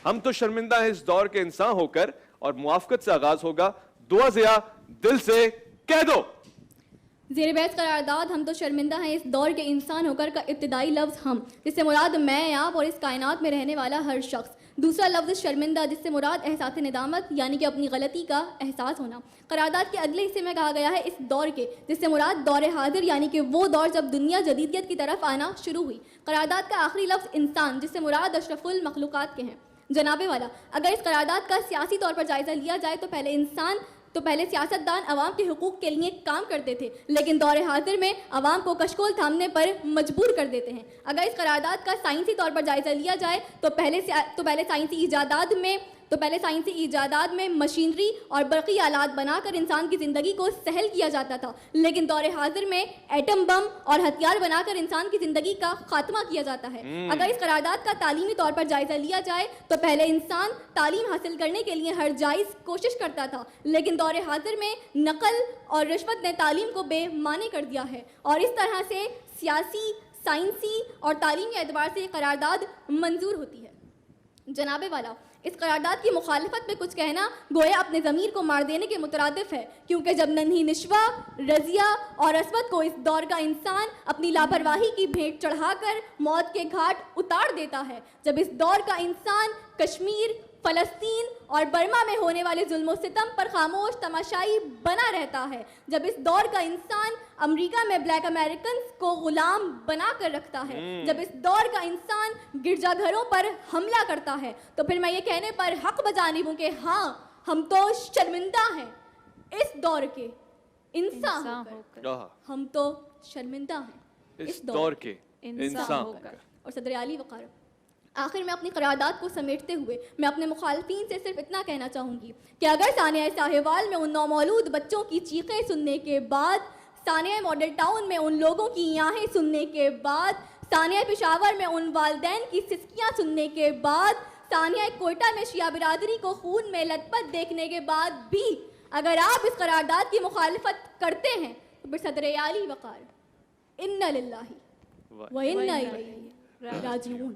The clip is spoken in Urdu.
ہم تو شرمندہ ہیں اس دور کے انسان ہو کر, اور موافقت سے آغاز ہوگا. دعا ضیا دل سے کہہ دو. زیر بحث قرارداد ہم تو شرمندہ ہیں اس دور کے انسان ہو کر کا ابتدائی لفظ ہم, جس سے مراد میں, آپ اور اس کائنات میں رہنے والا ہر شخص. دوسرا لفظ شرمندہ, جس سے مراد احساس ندامت یعنی کہ اپنی غلطی کا احساس ہونا. قرارداد کے اگلے حصے میں کہا گیا ہے اس دور کے, جس سے مراد دور حاضر یعنی کہ وہ دور جب دنیا جدیدیت کی طرف آنا شروع ہوئی. قرارداد کا آخری لفظ انسان, جس سے مراد اشرف المخلوقات کے ہیں. جناب والا, اگر اس قرارداد کا سیاسی طور پر جائزہ لیا جائے تو پہلے سیاستدان عوام کے حقوق کے لیے کام کرتے تھے, لیکن دور حاضر میں عوام کو کشکول تھامنے پر مجبور کر دیتے ہیں. اگر اس قرارداد کا سائنسی طور پر جائزہ لیا جائے تو پہلے سائنسی ایجادات میں مشینری اور برقی آلات بنا کر انسان کی زندگی کو سہل کیا جاتا تھا, لیکن دور حاضر میں ایٹم بم اور ہتھیار بنا کر انسان کی زندگی کا خاتمہ کیا جاتا ہے. اگر اس قرارداد کا تعلیمی طور پر جائزہ لیا جائے تو پہلے انسان تعلیم حاصل کرنے کے لیے ہر جائز کوشش کرتا تھا, لیکن دور حاضر میں نقل اور رشوت نے تعلیم کو بے معنی کر دیا ہے, اور اس طرح سے سیاسی, سائنسی اور تعلیمی اعتبار سے یہ قرارداد منظور ہوتی ہے. جناب والا, اس قرارداد کی مخالفت میں کچھ کہنا گویا اپنے ضمیر کو مار دینے کے مترادف ہے, کیونکہ جب ننھی نشوہ, رضیہ اور عصمت کو اس دور کا انسان اپنی لاپرواہی کی بھیٹ چڑھا کر موت کے گھاٹ اتار دیتا ہے, جب اس دور کا انسان کشمیر, فلسطین اور برما میں ہونے والے ظلم و ستم پر خاموش تماشائی بنا رہتا ہے, جب اس دور کا انسان امریکہ میں بلیک امریکنز کو غلام بنا کر رکھتا ہے, جب اس دور کا انسان گرجا گھروں پر حملہ کرتا ہے, تو پھر میں یہ کہنے پر حق بجانب ہوں کہ ہاں ہم تو شرمندہ ہیں اس دور کے انسان ہو کر. ہم تو شرمندہ ہیں اس دور کے انسان ہو کر. اور صدر عالی وقار, آخر میں اپنی قرارداد کو سمیٹتے ہوئے میں اپنے مخالفین سے صرف اتنا کہنا چاہوں گی کہ اگر ثانیہ ساہیوال میں ان نومولود بچوں کی چیخیں سننے کے بعد, ثانیہ ماڈل ٹاؤن میں ان لوگوں کی آہیں سننے کے بعد, ثانیہ پشاور میں ان والدین کی سسکیاں سننے کے بعد, ثانیہ کوئٹہ میں شیعہ برادری کو خون میں لت پت دیکھنے کے بعد بھی اگر آپ اس قرارداد کی مخالفت کرتے ہیں تو پھر صدر عالی وقار, انا للہ و انا الیہ راجعون.